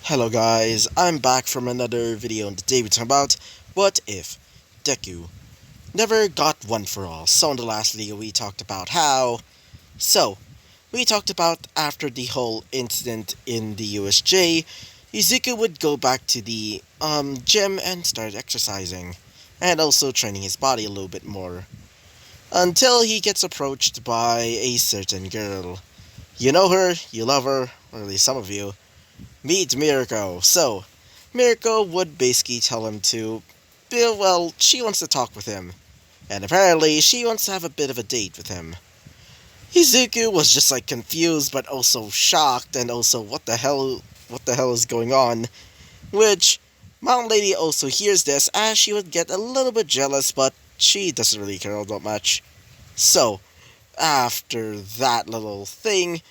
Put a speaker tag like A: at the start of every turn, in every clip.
A: Hello guys, I'm back from another video, and today we're talking about what if Deku never got one for all. So in the last video we talked about we talked about after the whole incident in the USJ, Izuku would go back to the gym and start exercising, and also training his body a little bit more, until he gets approached by a certain girl. You know her, you love her, or at least some of you. Meet Mirko. So, Mirko would basically tell him to, well, she wants to talk with him, and apparently she wants to have a bit of a date with him. Izuku was just like confused, but also shocked, and also what the hell is going on? Which, Mountain Lady also hears this, as she would get a little bit jealous, but she doesn't really care all that much. So, after that little thing,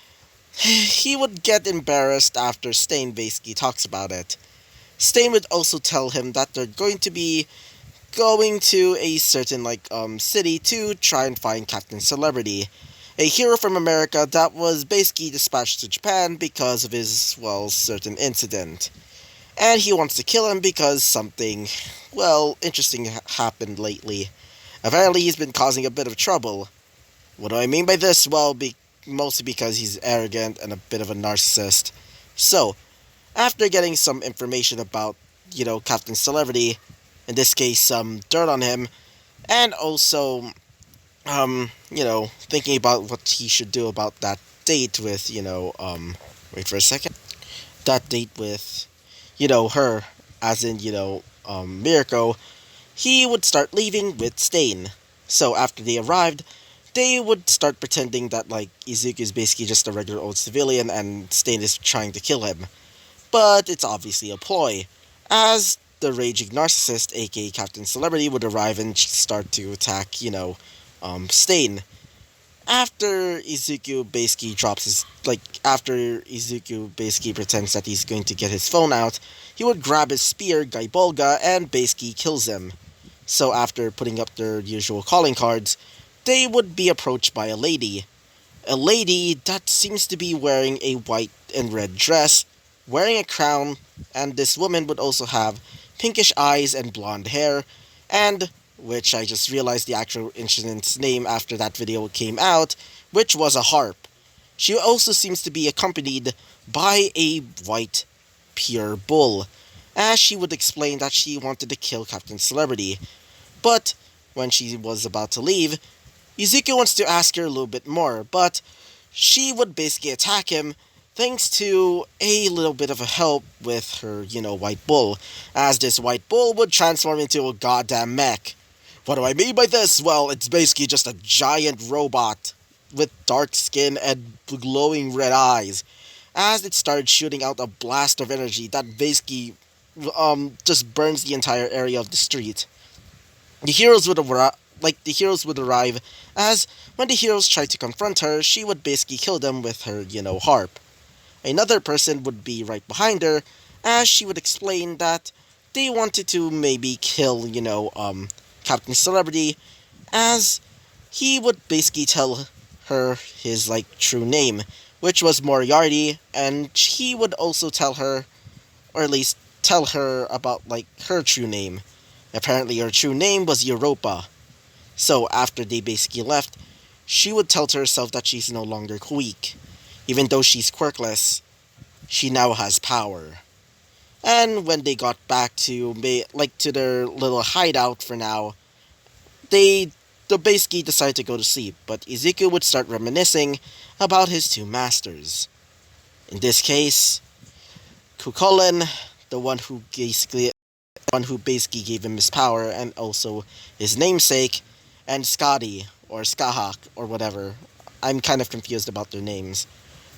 A: he would get embarrassed after Stain basically talks about it. Stain would also tell him that they're going to be going to a certain city to try and find Captain Celebrity, a hero from America that was basically dispatched to Japan because of his, well, certain incident. And he wants to kill him because something, well, interesting happened lately. Apparently he's been causing a bit of trouble. What do I mean by this? Well, mostly because he's arrogant and a bit of a narcissist. So, after getting some information about, Captain Celebrity, in this case, some dirt on him, and also, thinking about what he should do about that date with, wait for a second. That date with, her, as in, Mirko, he would start leaving with Stain. So, after they arrived, they would start pretending that, Izuku is basically just a regular old civilian and Stain is trying to kill him. But it's obviously a ploy, as the raging narcissist, aka Captain Celebrity, would arrive and start to attack, Stain. After Izuku basically after Izuku basically pretends that he's going to get his phone out, he would grab his spear, Gaibolga, and basically kills him. So after putting up their usual calling cards, they would be approached by a lady. A lady that seems to be wearing a white and red dress, wearing a crown, and this woman would also have pinkish eyes and blonde hair, and, which I just realized the actual incident's name after that video came out, which was a harp. She also seems to be accompanied by a white, pure bull, as she would explain that she wanted to kill Captain Celebrity. But, when she was about to leave, Izuku wants to ask her a little bit more, but she would basically attack him thanks to a little bit of a help with her, white bull, as this white bull would transform into a goddamn mech. What do I mean by this? Well, it's basically just a giant robot with dark skin and glowing red eyes, as it started shooting out a blast of energy that basically just burns the entire area of the street. The heroes would arrive, as when the heroes tried to confront her, she would basically kill them with her, harp. Another person would be right behind her, as she would explain that they wanted to maybe kill, Captain Celebrity, as he would basically tell her his, true name, which was Moriarty, and he would also tell her, or at least tell her about, her true name. Apparently her true name was Europa. So after they basically left, she would tell to herself that she's no longer weak. Even though she's quirkless, she now has power. And when they got back to their little hideout for now, they basically decided to go to sleep, but Izuku would start reminiscing about his two masters. In this case, Kukulin, the one who basically gave him his power, and also his namesake, and Scotty, or Skahak, or whatever. I'm kind of confused about their names,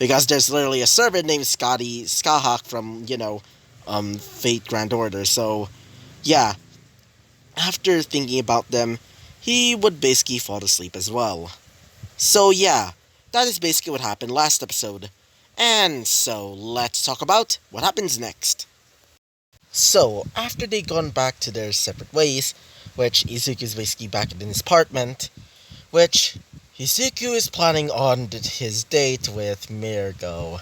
A: because there's literally a servant named Scotty Skahak from, Fate Grand Order, so, yeah. After thinking about them, he would basically fall asleep as well. So yeah, that is basically what happened last episode. And so, let's talk about what happens next. So, after they gone back to their separate ways, which Izuku's basically back in his apartment, which Izuku is planning on his date with Mirko,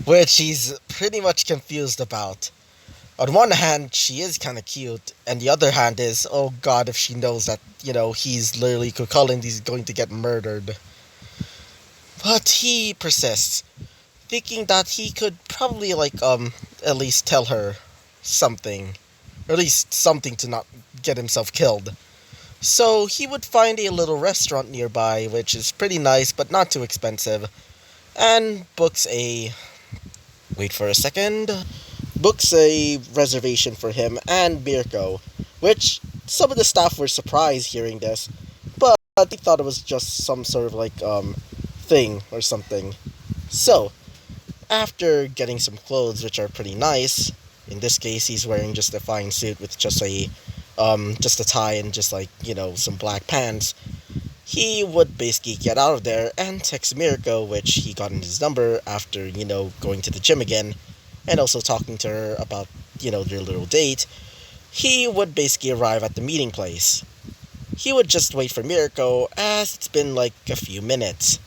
A: which he's pretty much confused about. On one hand, she is kind of cute, and the other hand is, oh god, if she knows that, he's literally Cucullin, he's going to get murdered. But he persists, thinking that he could probably, at least tell her something. Or at least something to not get himself killed. So he would find a little restaurant nearby, which is pretty nice but not too expensive, and wait for a second, books a reservation for him and Mirko, which some of the staff were surprised hearing this, but they thought it was just some sort of thing or something. So, after getting some clothes which are pretty nice, in this case he's wearing just a fine suit with just a tie and just some black pants, he would basically get out of there and text Mirko, which he got in his number after, going to the gym again, and also talking to her about, their little date. He would basically arrive at the meeting place. He would just wait for Mirko, as it's been like a few minutes.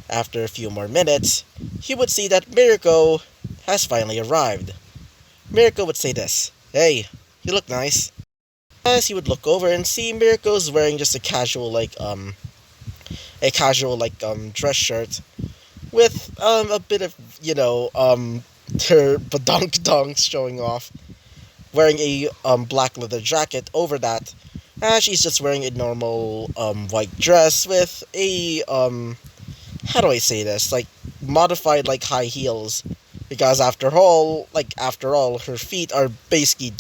A: After a few more minutes, he would see that Mirko has finally arrived. Mirko would say this, "Hey, you look nice." As he would look over and see Mirko's wearing just a casual dress shirt with a bit of her badonkadonks showing off, wearing a black leather jacket over that, and she's just wearing a normal white dress with a how do I say this, modified high heels, because after all her feet are basically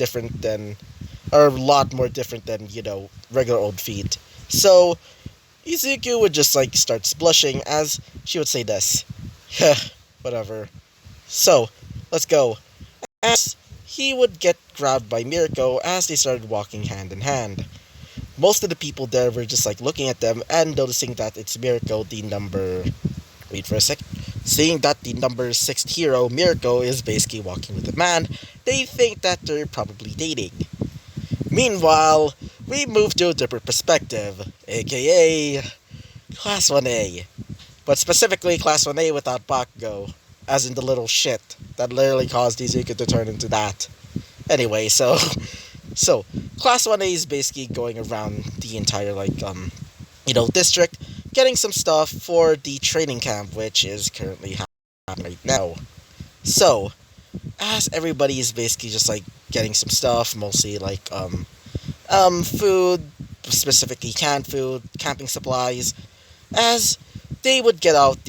A: are a lot more different than regular old feet. So Izuku would just starts blushing as she would say this, whatever. So, let's go. As he would get grabbed by Mirko as they started walking hand in hand. Most of the people there were just looking at them and noticing that it's Mirko, the number... Wait for a second. Seeing that the number 6th hero, Mirko, is basically walking with a man, they think that they're probably dating. Meanwhile, we move to a different perspective, aka Class 1A. But specifically Class 1A without Bakugo, as in the little shit that literally caused Izuku to turn into that. Anyway, so Class 1A is basically going around the entire, district, getting some stuff for the training camp, which is currently happening right now. So, as everybody is basically just, getting some stuff, mostly, food, specifically canned food, camping supplies, as they would get out of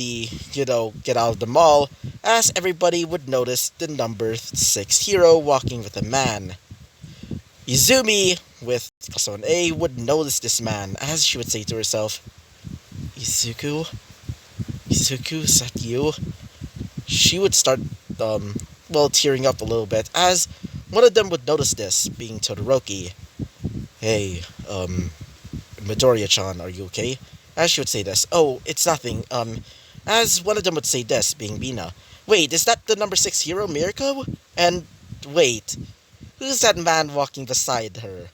A: the mall, as everybody would notice the number 6 hero walking with a man. Izumi, with Class 1A, would notice this man, as she would say to herself, Izuku, is that you? She would start, tearing up a little bit, as one of them would notice this, being Todoroki. Hey, Midoriya-chan, are you okay? As she would say this, oh, it's nothing, as one of them would say this, being Mina. Wait, is that the number 6 hero, Mirko? And, wait, who's that man walking beside her?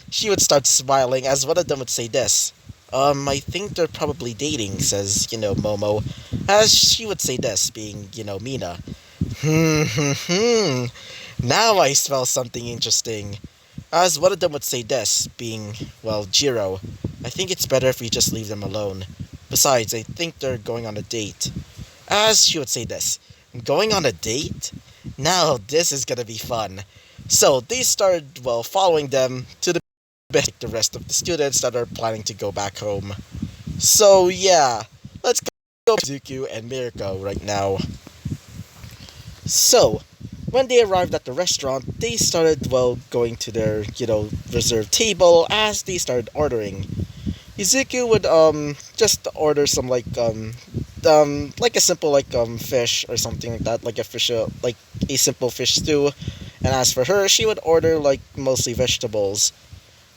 A: She would start smiling, as one of them would say this. I think they're probably dating, says, Momo, as she would say this, being, Mina. Now I smell something interesting. As one of them would say this, being, Jiro. I think it's better if we just leave them alone. Besides, I think they're going on a date. As she would say this, going on a date? Now this is gonna be fun. So they started, following them to the bed, like the rest of the students that are planning to go back home. So yeah, let's go to Izuku and Mirko right now. So, when they arrived at the restaurant, they started, going to their, reserved table as they started ordering. Izuku would, just order some, a simple, fish or something like that, a simple fish stew. And as for her, she would order, mostly vegetables.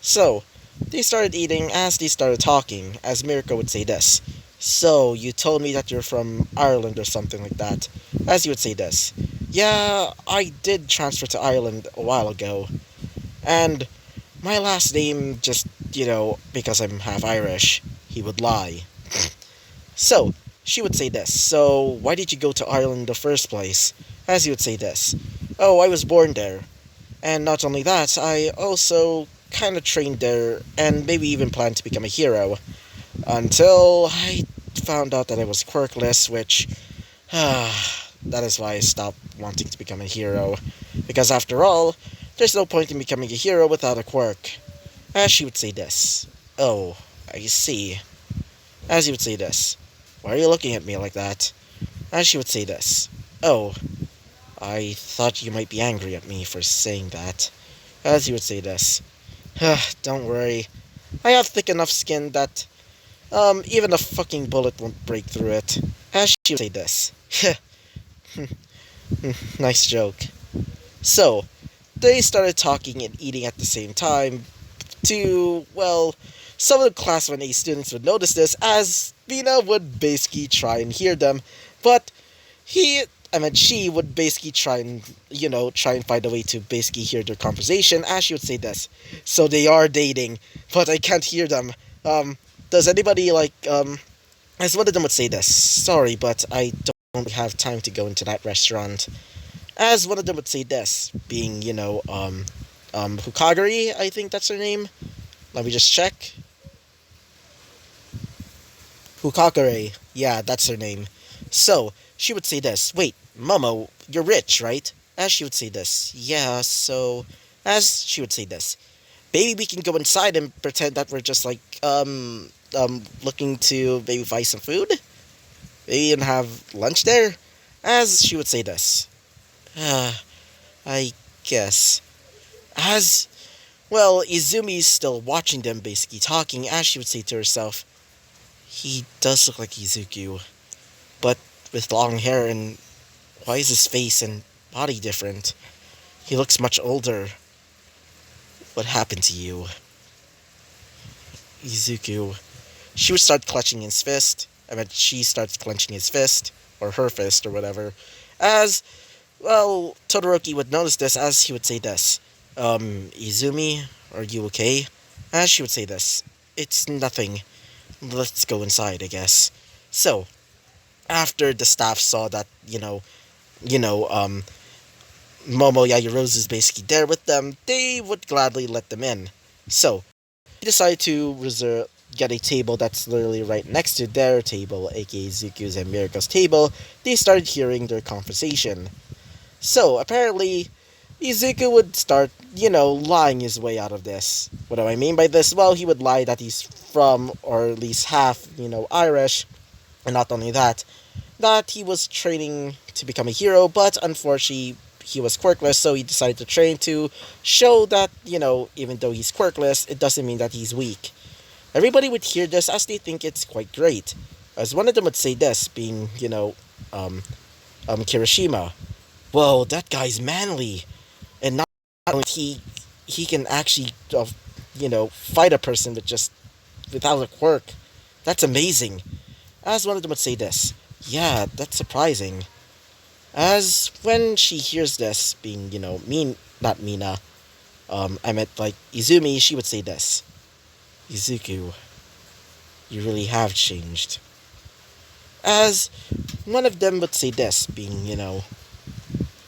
A: So, they started eating as they started talking, as Mirko would say this. So, you told me that you're from Ireland or something like that. As he would say this. Yeah, I did transfer to Ireland a while ago. And my last name just, because I'm half Irish, he would lie. So, she would say this. So, why did you go to Ireland in the first place? As he would say this. Oh, I was born there. And not only that, I also kind of trained there and maybe even planned to become a hero. Until I found out that I was quirkless, which. That is why I stopped wanting to become a hero. Because after all, there's no point in becoming a hero without a quirk. As she would say this. Oh, I see. As he would say this. Why are you looking at me like that? As she would say this. Oh, I thought you might be angry at me for saying that. As he would say this. Don't worry. I have thick enough skin that, even a fucking bullet won't break through it. As she would say this. Nice joke. So, they started talking and eating at the same time to, well, some of the class 1A students would notice this as Mina would basically try and hear them, but she would basically try and, try and find a way to basically hear their conversation as she would say this. So they are dating, but I can't hear them. Does anybody as one of them would say this. Sorry, but I don't have time to go into that restaurant. As one of them would say this, being, Hukagari, I think that's her name. Let me just check. Hukakare, yeah, that's her name. So, she would say this, wait, Momo, you're rich, right? As she would say this, yeah, so, as she would say this, maybe we can go inside and pretend that we're just looking to maybe buy some food? Maybe even have lunch there? As she would say this, I guess. As well, Izumi's still watching them basically talking as she would say to herself, he does look like Izuku, but with long hair, and why is his face and body different? He looks much older. What happened to you? Izuku. She would start clutching his fist. She starts clenching his fist, or her fist, or whatever. As, well, Todoroki would notice this as he would say this. Izumi, are you okay? As she would say this. It's nothing. Let's go inside, I guess. So, after the staff saw that, Momo Yaoyorozu is basically there with them, they would gladly let them in. So, they decided to get a table that's literally right next to their table, aka Zuku's and Miriko's table. They started hearing their conversation. So, apparently, Izuku would start, lying his way out of this. What do I mean by this? Well, he would lie that he's from, or at least half, Irish. And not only that, that he was training to become a hero, but unfortunately, he was quirkless, so he decided to train to show that, even though he's quirkless, it doesn't mean that he's weak. Everybody would hear this as they think it's quite great. As one of them would say this, being, Kirishima. Whoa, that guy's manly. And not only he can actually, fight a person without a quirk. That's amazing. As one of them would say this. Yeah, that's surprising. As when she hears this, being, not Mina, I meant like Izumi, she would say this. Izuku, you really have changed. As one of them would say this, being,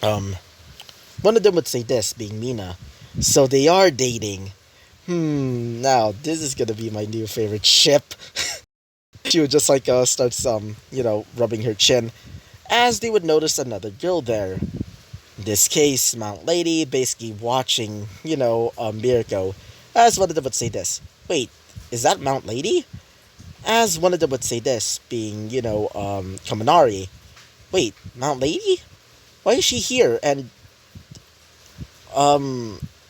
A: um, one of them would say this, being Mina. So they are dating. Now this is gonna be my new favorite ship. She would just starts rubbing her chin as they would notice another girl there. In this case, Mount Lady basically watching, Mirko. As one of them would say this. Wait, is that Mount Lady? As one of them would say this, being, Kaminari. Wait, Mount Lady? Why is she here? And,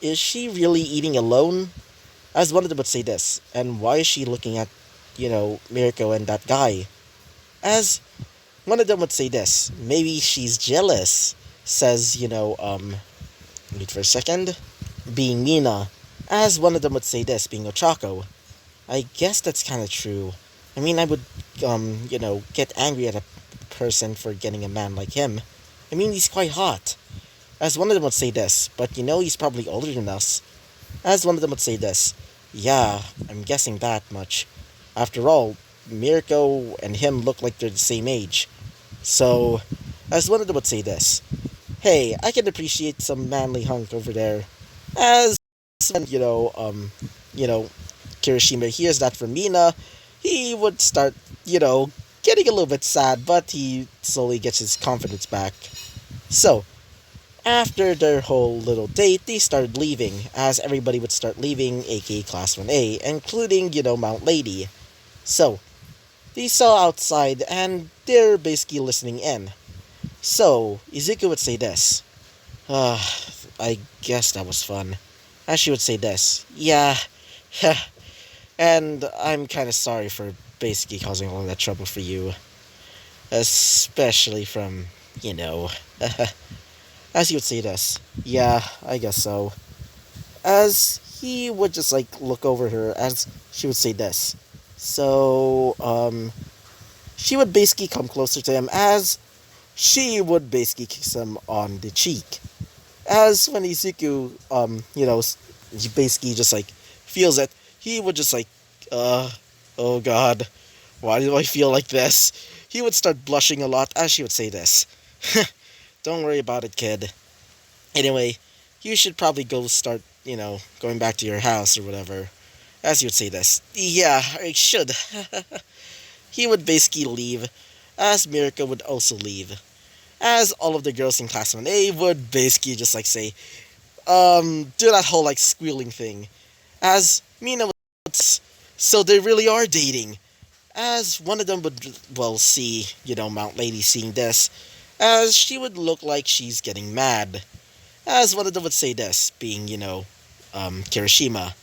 A: is she really eating alone? As one of them would say this. And why is she looking at, Mirko and that guy? As one of them would say this. Maybe she's jealous. Says, wait for a second. Being Mina. As one of them would say this, being Ochako. I guess that's kind of true. I mean, I would, get angry at a person for getting a man like him. I mean, he's quite hot. As one of them would say this, but he's probably older than us. As one of them would say this. Yeah, I'm guessing that much. After all, Mirko and him look like they're the same age. So, as one of them would say this, hey, I can appreciate some manly hunk over there. As, you know, Kirishima hears that from Mina, he would start, getting a little bit sad, but he slowly gets his confidence back. So, after their whole little date, they started leaving, as everybody would start leaving, aka Class 1A, including, Mount Lady. So, they saw outside, and they're basically listening in. So, Izuku would say this. I guess that was fun. And she would say this. Yeah, and I'm kinda sorry for basically causing all that trouble for you. Especially from, you know, as he would say this. Yeah, I guess so. As he would just like look over her as she would say this. So, she would basically come closer to him as she would basically kiss him on the cheek. As when Izuku, he basically just like feels it, he would just like, oh god, why do I feel like this? He would start blushing a lot as she would say this. Don't worry about it, kid. Anyway, you should probably go start, going back to your house or whatever. As he would say this. Yeah, I should. He would basically leave, as Mirko would also leave. As all of the girls in Class 1A would basically just like say, do that whole like squealing thing. As Mina would, so they really are dating. As one of them would, well, see, Mount Lady seeing this, as she would look like she's getting mad. As one of them would say this, being, Kirishima.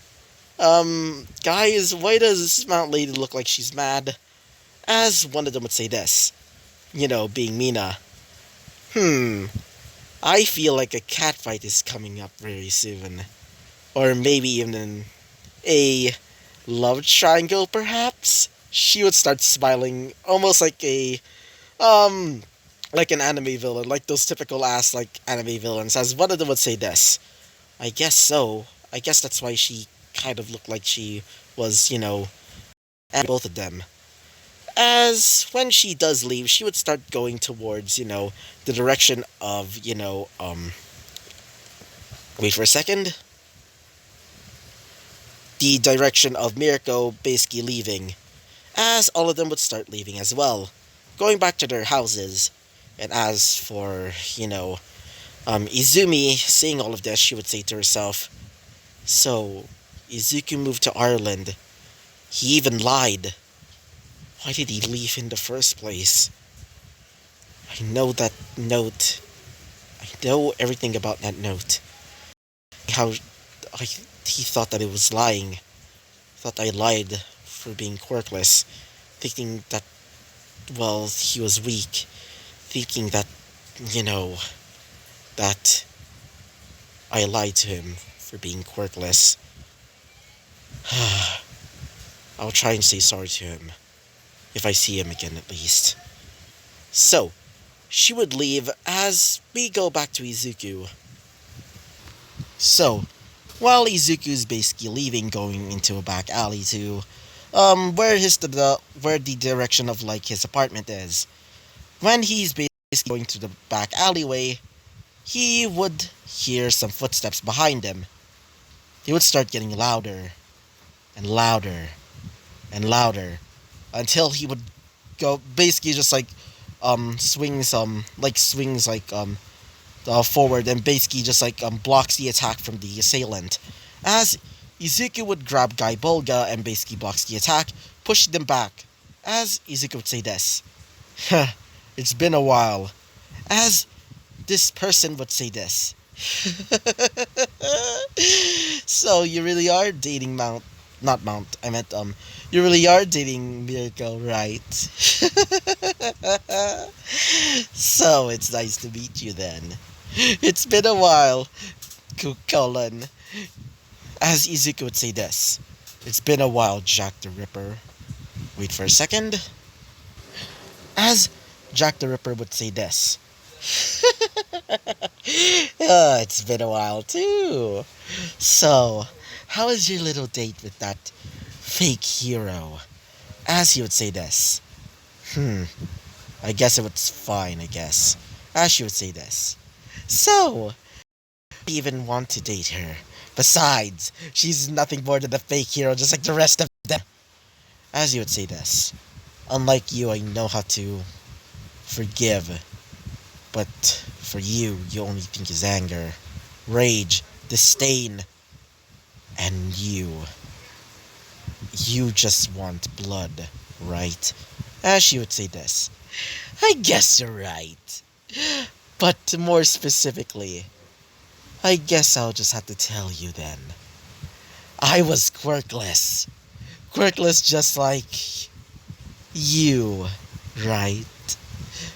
A: Guys, why does Mount Lady look like she's mad? As one of them would say this, being Mina. I feel like a catfight is coming up very soon. Or maybe even a love triangle, perhaps? She would start smiling, almost like an anime villain, like those typical ass, like, anime villains, as one of them would say this. I guess so. I guess that's why she kind of looked like she was, and both of them. As when she does leave, she would start going towards, the direction of, wait for a second. The direction of Mirko basically leaving. As all of them would start leaving as well, going back to their houses. And as for, Izumi seeing all of this, she would say to herself, so, Izuku moved to Ireland. He even lied. Why did he leave in the first place? I know that note. I know everything about that note. How he thought that it was lying. Thought I lied for being quirkless. Thinking that, well, he was weak. Thinking that, that I lied to him for being quirkless. I'll try and say sorry to him. If I see him again, at least. So, she would leave as we go back to Izuku. So, while Izuku's basically leaving, going into a back alley to, where the direction of, like, his apartment is. When he's basically going to the back alleyway, he would hear some footsteps behind him. They would start getting louder, and louder, and louder, until he would go basically just like swings forward and basically just like blocks the attack from the assailant. As Izuku would grab Guy Bolga and basically blocks the attack, pushing them back. As Izuku would say this, it's been a while. As this person would say this. So you really are dating you really are dating Mirko, right? So it's nice to meet you then. It's been a while, colon. As Izuku would say this. It's been a while, Jack the Ripper. Wait for a second. As Jack the Ripper would say this. It's been a while too. So, how was your little date with that fake hero? As he would say this. Hmm, I guess it was fine, I guess. As she would say this. So, I even want to date her. Besides, she's nothing more than a fake hero just like the rest of them. As you would say this. Unlike you, I know how to forgive. But for you, you only think is anger, rage, disdain, and you just want blood, right? As she would say this. I guess you're right. But more specifically, I guess I'll just have to tell you then. I was quirkless. Quirkless just like you, right?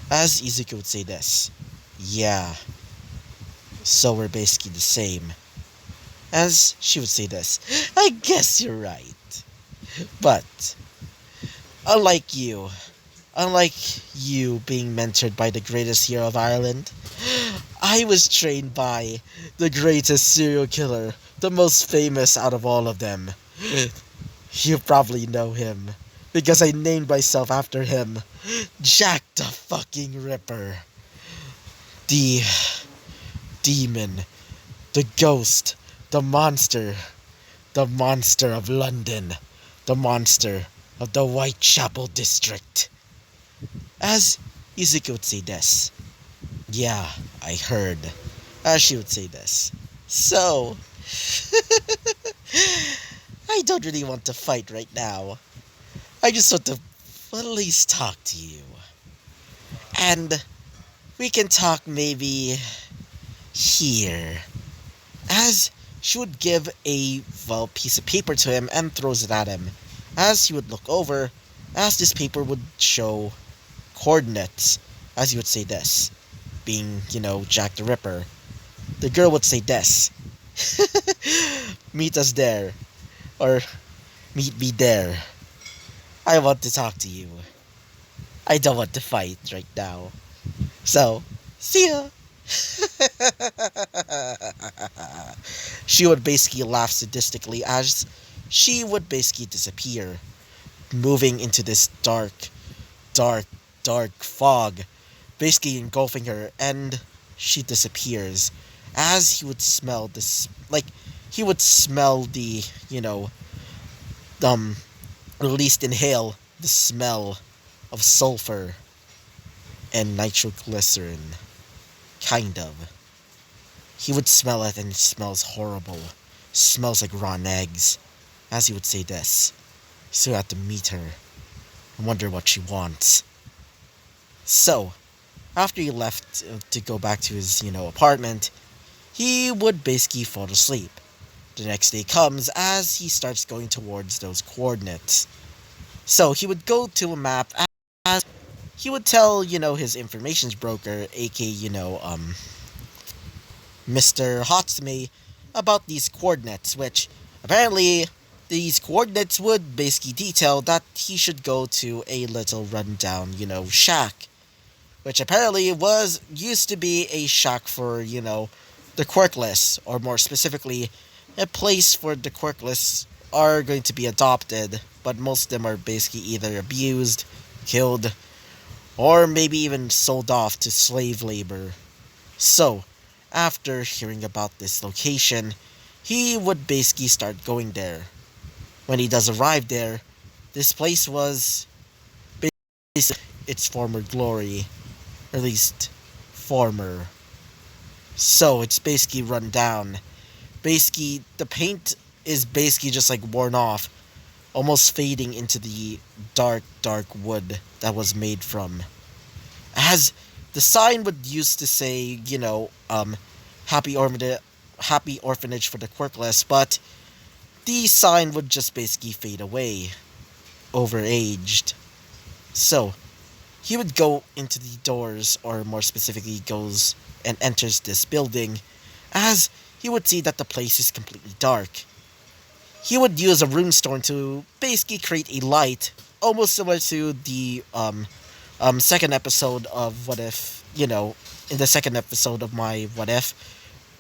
A: As Izuku would say this. Yeah, so we're basically the same. As she would say this. I guess you're right. But, unlike you, unlike you being mentored by the greatest hero of Ireland, I was trained by the greatest serial killer, the most famous out of all of them. You probably know him, because I named myself after him. Jack the fucking Ripper. The demon, the ghost, the monster of London, the monster of the Whitechapel district. As Izuku would say this. Yeah, I heard. As she would say this. So, I don't really want to fight right now. I just want to at least talk to you. And we can talk maybe here. As she would give a, well, piece of paper to him and throws it at him. As he would look over, as this paper would show coordinates, as he would say this, being, Jack the Ripper. The girl would say this. Meet us there. Or, meet me there. I want to talk to you. I don't want to fight right now. So, see ya. She would basically laugh sadistically as she would basically disappear, moving into this dark, dark, dark fog, basically engulfing her, and she disappears. As he would smell this, like, he would smell the, um, or at least inhale the smell of sulfur and nitroglycerin. Kind of. He would smell it and it smells horrible. Smells like rotten eggs. As he would say this. So I had to meet her. I wonder what she wants. So, after he left to go back to his, apartment, he would basically fall asleep. The next day comes as he starts going towards those coordinates. So he would go to a map as he would tell, his informations broker, aka, Mr. Hatsumi, about these coordinates, which apparently these coordinates would basically detail that he should go to a little rundown, shack, which apparently was used to be a shack for, the quirkless, or more specifically, a place where the quirkless are going to be adopted, but most of them are basically either abused, killed, or maybe even sold off to slave labor. So, after hearing about this location, he would basically start going there. When he does arrive there, this place was basically its former glory, or at least former. So it's basically run down. Basically, the paint is basically just like worn off, almost fading into the dark, dark wood that was made from. As the sign would used to say, happy orphanage for the quirkless, but the sign would just basically fade away, overaged. So, he would go into the doors, or more specifically goes and enters this building, as he would see that the place is completely dark. He would use a runestone to basically create a light, almost similar to the second episode of What If, in the second episode of my What If,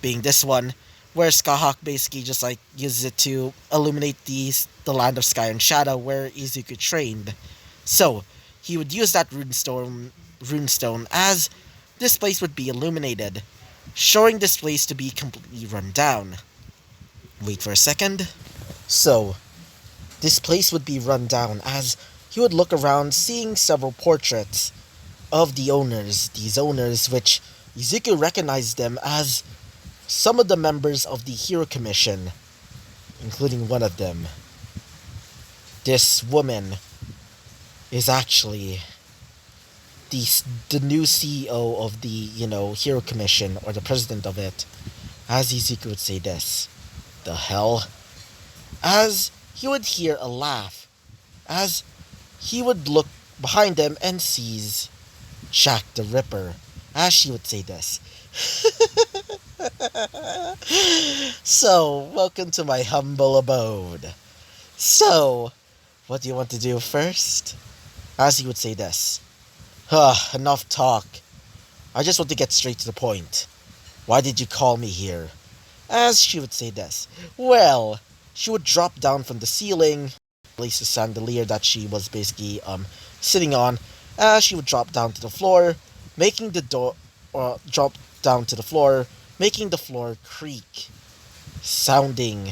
A: being this one, where Skahawk basically just like uses it to illuminate the land of Sky and Shadow where Izuku trained. So he would use that runestone as this place would be illuminated, showing this place to be completely run down. Wait for a second. So this place would be run down as he would look around seeing several portraits of the owners, these owners which Izuku recognized them as some of the members of the Hero Commission, including one of them. This woman is actually the, the new CEO of the, Hero Commission, or the president of it, as Izuku would say this. The hell? As he would hear a laugh, as he would look behind him and sees Jack the Ripper, as she would say this. So, welcome to my humble abode. So, what do you want to do first? As he would say this. Enough talk. I just want to get straight to the point. Why did you call me here? As she would say this. Well, she would drop down from the ceiling, place the chandelier that she was basically sitting on, as she would drop down to the floor, making the door drop down to the floor, making the floor creak, sounding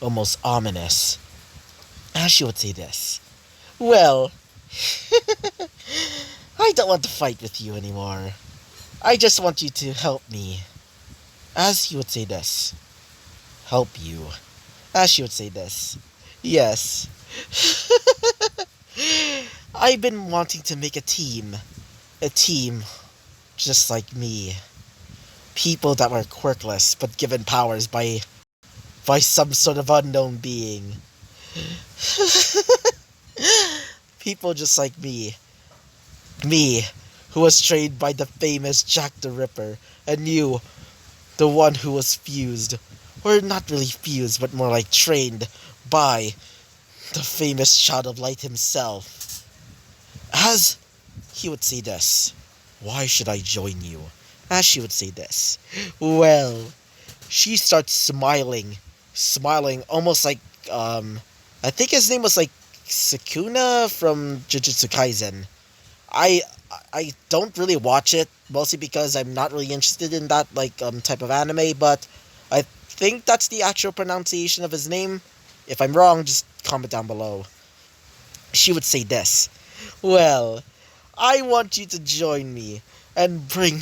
A: almost ominous. As she would say this. Well, I don't want to fight with you anymore. I just want you to help me. As he would say this. Help you. As she would say this. Yes. I've been wanting to make a team. A team just like me. People that were quirkless but given powers by some sort of unknown being. People just like me. Me, who was trained by the famous Jack the Ripper, and you, the one who was fused, or not really fused, but more like trained by the famous Child of Light himself. As he would say this, why should I join you? As she would say this, well, she starts smiling almost like, I think his name was like Sukuna from Jujutsu Kaisen. I I don't really watch it, mostly because I'm not really interested in that type of anime, but I think that's the actual pronunciation of his name. If I'm wrong, just comment down below. She would say this. Well, I want you to join me and bring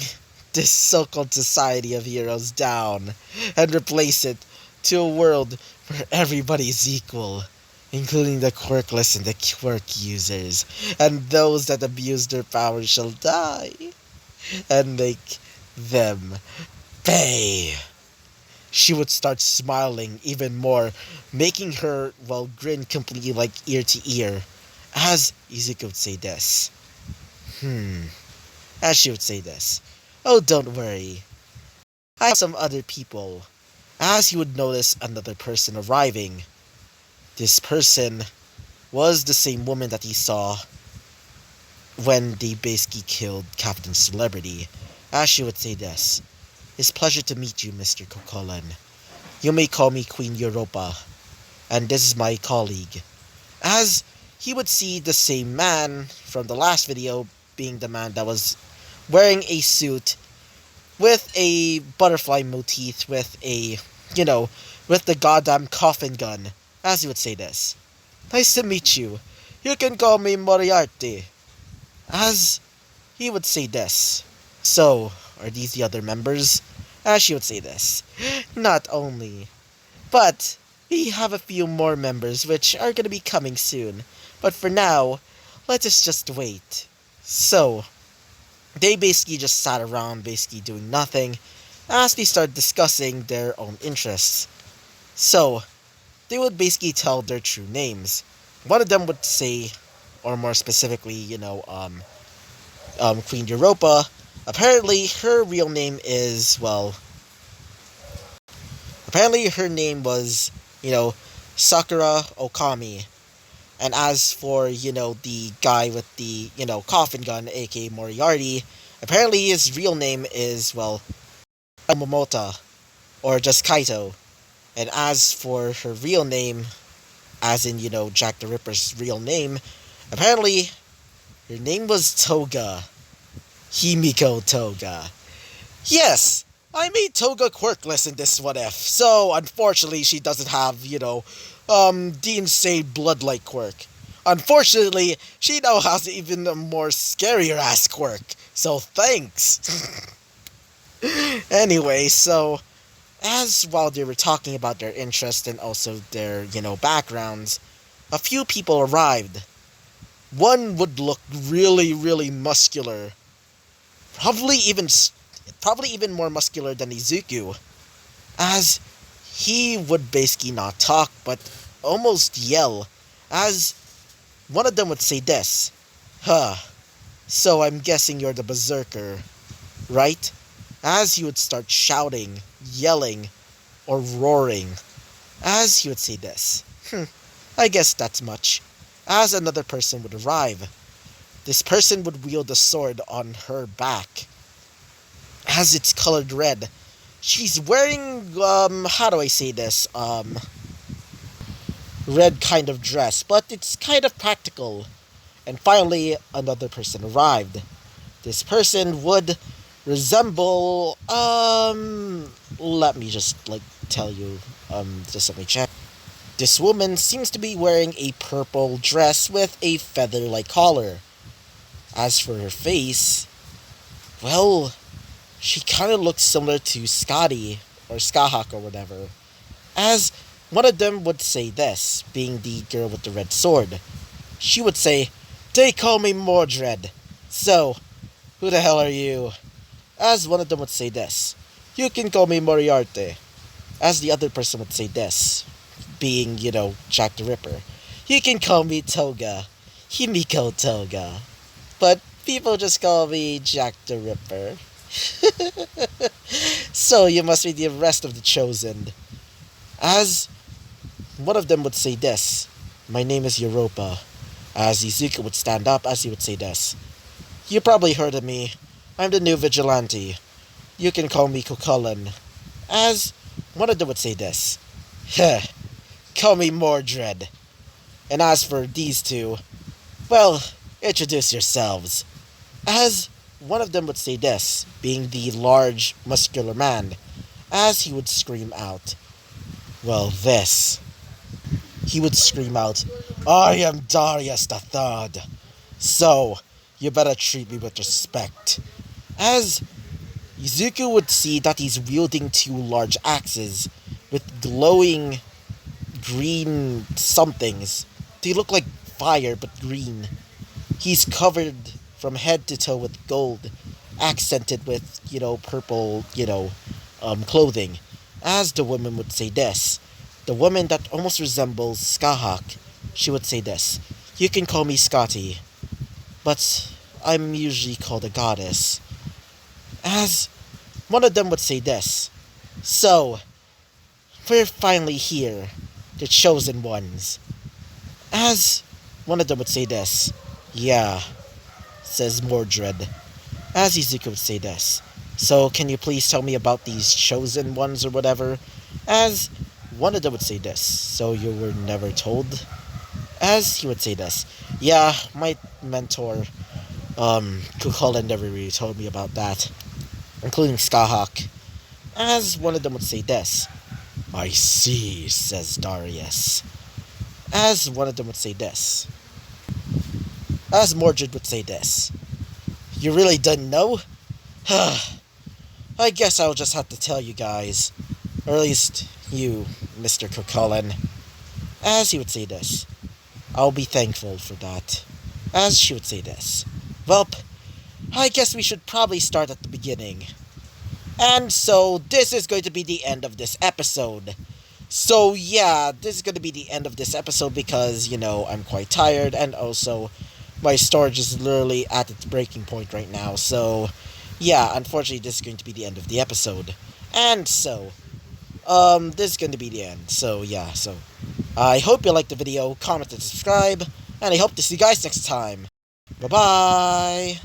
A: this so-called society of heroes down and replace it to a world where everybody's equal, including the quirkless and the quirk users, and those that abuse their powers shall die, and make them pay. She would start smiling even more, making her, grin completely like ear to ear, as Izuku would say this. As she would say this. Oh, don't worry. I have some other people. As he would notice another person arriving. This person was the same woman that he saw when they basically killed Captain Celebrity. As she would say this. It's a pleasure to meet you, Mr. Kokolan. You may call me Queen Europa. And this is my colleague. As he would see the same man from the last video being the man that was wearing a suit with a butterfly motif with with the goddamn coffin gun. As he would say this. Nice to meet you. You can call me Moriarty. As he would say this. So, are these the other members? As she would say this. Not only. But, we have a few more members which are going to be coming soon. But for now, let us just wait. So, they basically just sat around basically doing nothing as they started discussing their own interests. So, they would basically tell their true names. One of them would say, or more specifically, Queen Europa. Apparently, her real name is, apparently her name was, Sakura Okami. And as for, the guy with the, coffin gun, aka Moriarty, apparently his real name is, Momota. or just Kaito. And as for her real name, as in, Jack the Ripper's real name, apparently her name was Toga. Himiko Toga. Yes, I made Toga quirkless in this What If, so unfortunately she doesn't have, the insane blood-like quirk. Unfortunately, she now has even a more scarier ass quirk, so thanks. Anyway, so as while they were talking about their interests and also their, backgrounds, a few people arrived. One would look really, really muscular, probably even more muscular than Izuku, as he would basically not talk but almost yell, as one of them would say this, "Huh, so I'm guessing you're the berserker, right?" As he would start shouting, yelling, or roaring, as he would say this, I guess that's much. As another person would arrive, this person would wield a sword on her back, as it's colored red. She's wearing, how do I say this, red kind of dress, but it's kind of practical. And finally, another person arrived. This person would resemble, let me just, tell you, just let me check. This woman seems to be wearing a purple dress with a feather-like collar. As for her face, well, she kind of looks similar to Scotty, or Skahak or whatever. As one of them would say this, being the girl with the red sword. She would say, "They call me Mordred. So, who the hell are you?" As one of them would say this, "You can call me Moriarty." As the other person would say this, being, Jack the Ripper, "You can call me Toga. Himiko Toga. But people just call me Jack the Ripper." So you must be the rest of the chosen. As one of them would say this, "My name is Europa." As Izuku would stand up as he would say this, "You probably heard of me. I'm the new vigilante. You can call me Kokolin." As one of them would say this, "Heh, call me Mordred." And as for these two, well, introduce yourselves. As one of them would say this, being the large, muscular man, as he would scream out, well, this. He would scream out, "I am Darius the Third. So, you better treat me with respect." As Izuku would see that he's wielding two large axes with glowing green somethings. They look like fire but green. He's covered from head to toe with gold, accented with, purple, clothing. As the woman would say this, the woman that almost resembles Skahak, she would say this, "You can call me Scotty, but I'm usually called a goddess." As one of them would say this, "So, we're finally here, the chosen ones." As one of them would say this, "Yeah," says Mordred. As Izuku would say this, "So can you please tell me about these chosen ones or whatever?" As one of them would say this, "So you were never told?" As he would say this, "Yeah, my mentor, Kukola never really told me about that, including Skahak." As one of them would say this, "I see," says Darius. As one of them would say this. As Mordred would say this, "You really didn't know? I guess I'll just have to tell you guys. Or at least you, Mr. Kokolin." As he would say this, "I'll be thankful for that." As she would say this, "Well, I guess we should probably start at the beginning." And so, this is going to be the end of this episode. So yeah, this is going to be the end of this episode because, I'm quite tired and also my storage is literally at its breaking point right now. So yeah, unfortunately this is going to be the end of the episode. And so, this is going to be the end. So yeah, so I hope you liked the video, comment and subscribe, and I hope to see you guys next time. Bye-bye!